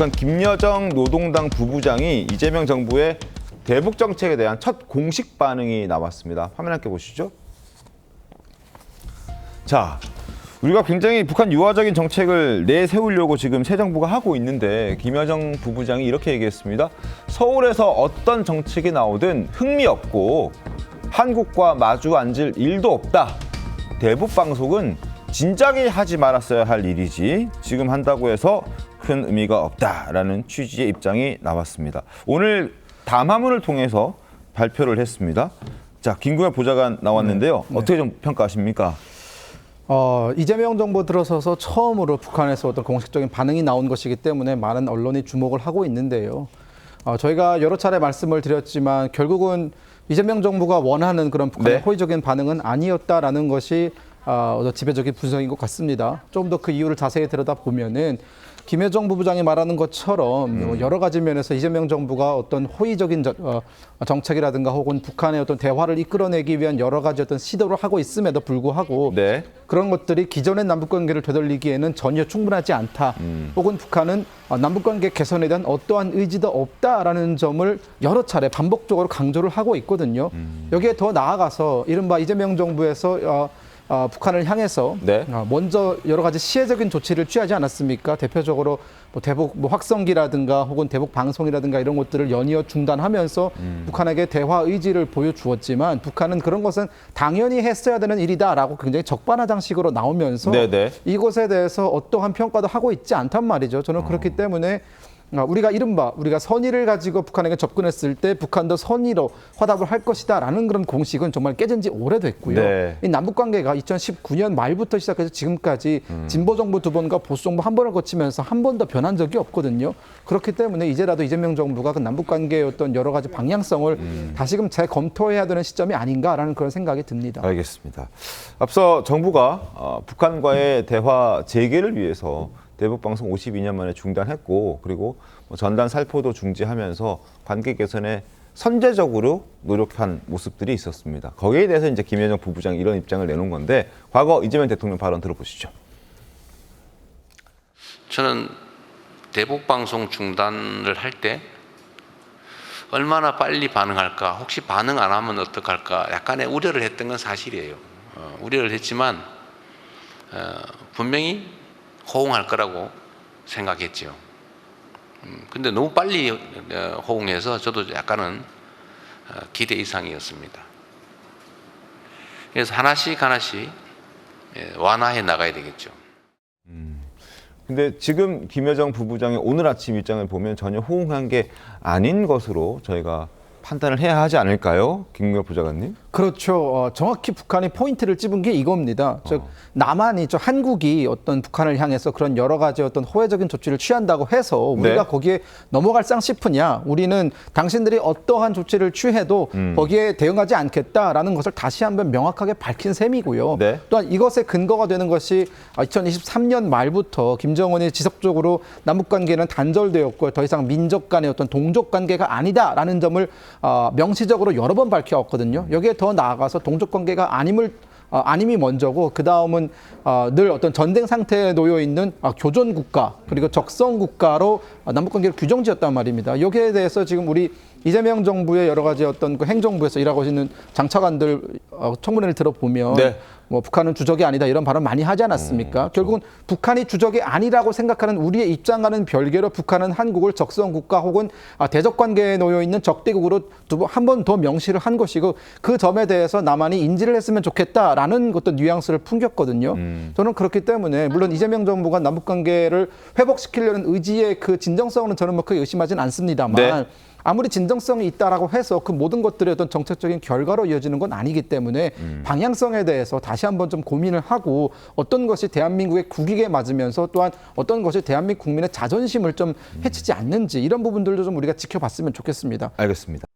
북한 김여정 노동당 부부장이 이재명 정부의 대북 정책에 대한 첫 공식 반응이 나왔습니다. 화면 함께 보시죠. 자, 우리가 굉장히 북한 유화적인 정책을 내세우려고 지금 새 정부가 하고 있는데 김여정 부부장이 이렇게 얘기했습니다. 서울에서 어떤 정책이 나오든 흥미없고 한국과 마주 앉을 일도 없다. 대북 방송은 진작에 하지 말았어야 할 일이지 지금 한다고 해서 큰 의미가 없다라는 취지의 입장이 나왔습니다. 오늘 담화문을 통해서 발표를 했습니다. 자, 김구현 보좌관 나왔는데요. 어떻게 좀 평가하십니까? 이재명 정부 들어서서 처음으로 북한에서 어떤 공식적인 반응이 나온 것이기 때문에 많은 언론이 주목을 하고 있는데요. 저희가 여러 차례 말씀을 드렸지만 결국은 이재명 정부가 원하는 그런 북한의 호의적인 반응은 아니었다라는 것이 지배적인 분석인 것 같습니다. 좀 더 그 이유를 자세히 들여다보면은 김여정 부부장이 말하는 것처럼 여러 가지 면에서 이재명 정부가 어떤 호의적인 정책이라든가 혹은 북한의 어떤 대화를 이끌어내기 위한 여러 가지 어떤 시도를 하고 있음에도 불구하고 그런 것들이 기존의 남북관계를 되돌리기에는 전혀 충분하지 않다. 혹은 북한은 남북관계 개선에 대한 어떠한 의지도 없다라는 점을 여러 차례 반복적으로 강조를 하고 있거든요. 여기에 더 나아가서 이른바 이재명 정부에서 북한을 향해서 먼저 여러 가지 시혜적인 조치를 취하지 않았습니까? 대표적으로 대북 확성기라든가 혹은 대북 방송이라든가 이런 것들을 연이어 중단하면서 북한에게 대화 의지를 보여주었지만 북한은 그런 것은 당연히 했어야 되는 일이다라고 굉장히 적반하장식으로 나오면서 이것에 대해서 어떠한 평가도 하고 있지 않단 말이죠. 저는 그렇기 때문에 우리가 선의를 가지고 북한에게 접근했을 때 북한도 선의로 화답을 할 것이다라는 그런 공식은 정말 깨진 지 오래됐고요. 이 남북관계가 2019년 말부터 시작해서 지금까지 진보 정부 2번과 보수 정부 1번을 거치면서 한 번도 변한 적이 없거든요. 그렇기 때문에 이제라도 이재명 정부가 그 남북관계의 어떤 여러 가지 방향성을 다시금 재검토해야 되는 시점이 아닌가라는 그런 생각이 듭니다. 알겠습니다. 앞서 정부가 북한과의 대화 재개를 위해서 대북방송 52년 만에 중단했고 그리고 전단 살포도 중지하면서 관계 개선에 선제적으로 노력한 모습들이 있었습니다. 거기에 대해서 이제 김여정 부부장이 이런 입장을 내놓은 건데 과거 이재명 대통령 발언 들어보시죠. 저는 대북방송 중단을 할 때 얼마나 빨리 반응할까, 혹시 반응 안 하면 어떡할까 약간의 우려를 했던 건 사실이에요. 우려를 했지만 분명히 호응할 거라고 생각했죠. 근데 너무 빨리 호응해서 저도 약간은 기대 이상이었습니다. 그래서 하나씩 완화해 나가야 되겠죠. 근데 지금 김여정 부부장의 오늘 아침 입장을 보면 전혀 호응한 게 아닌 것으로 저희가 판단을 해야 하지 않을까요? 김구현 보좌관님? 그렇죠. 정확히 북한이 포인트를 찝은 게 이겁니다. 즉 남한이, 한국이 어떤 북한을 향해서 그런 여러 가지 어떤 호혜적인 조치를 취한다고 해서 우리가 거기에 넘어갈상 싶으냐? 우리는 당신들이 어떠한 조치를 취해도 거기에 대응하지 않겠다라는 것을 다시 한번 명확하게 밝힌 셈이고요. 또한 이것의 근거가 되는 것이 2023년 말부터 김정은이 지속적으로 남북관계는 단절되었고 더 이상 민족 간의 어떤 동족 관계가 아니다라는 점을 명시적으로 여러 번 밝혀왔거든요. 여기에 더 나아가서 동족 관계가 아님이 먼저고 그 다음은 늘 어떤 전쟁 상태에 놓여 있는 교전 국가 그리고 적성 국가로 남북 관계를 규정지었단 말입니다. 여기에 대해서 지금 우리 이재명 정부의 여러 가지 어떤 그 행정부에서 일하고 있는 장차관들 청문회를 들어보면 북한은 주적이 아니다 이런 발언 많이 하지 않았습니까? 결국은 북한이 주적이 아니라고 생각하는 우리의 입장과는 별개로 북한은 한국을 적성국가 혹은 대적관계에 놓여 있는 적대국으로 한 번 더 명시를 한 것이고 그 점에 대해서 남한이 인지를 했으면 좋겠다라는 어떤 뉘앙스를 풍겼거든요. 저는 그렇기 때문에 물론 이재명 정부가 남북관계를 회복시키려는 의지의 그 진정성은 저는 크게 의심하진 않습니다만 아무리 진정성이 있다라고 해서 그 모든 것들의 어떤 정책적인 결과로 이어지는 건 아니기 때문에 방향성에 대해서 다시 한번 좀 고민을 하고 어떤 것이 대한민국의 국익에 맞으면서 또한 어떤 것이 대한민국 국민의 자존심을 좀 해치지 않는지 이런 부분들도 좀 우리가 지켜봤으면 좋겠습니다. 알겠습니다.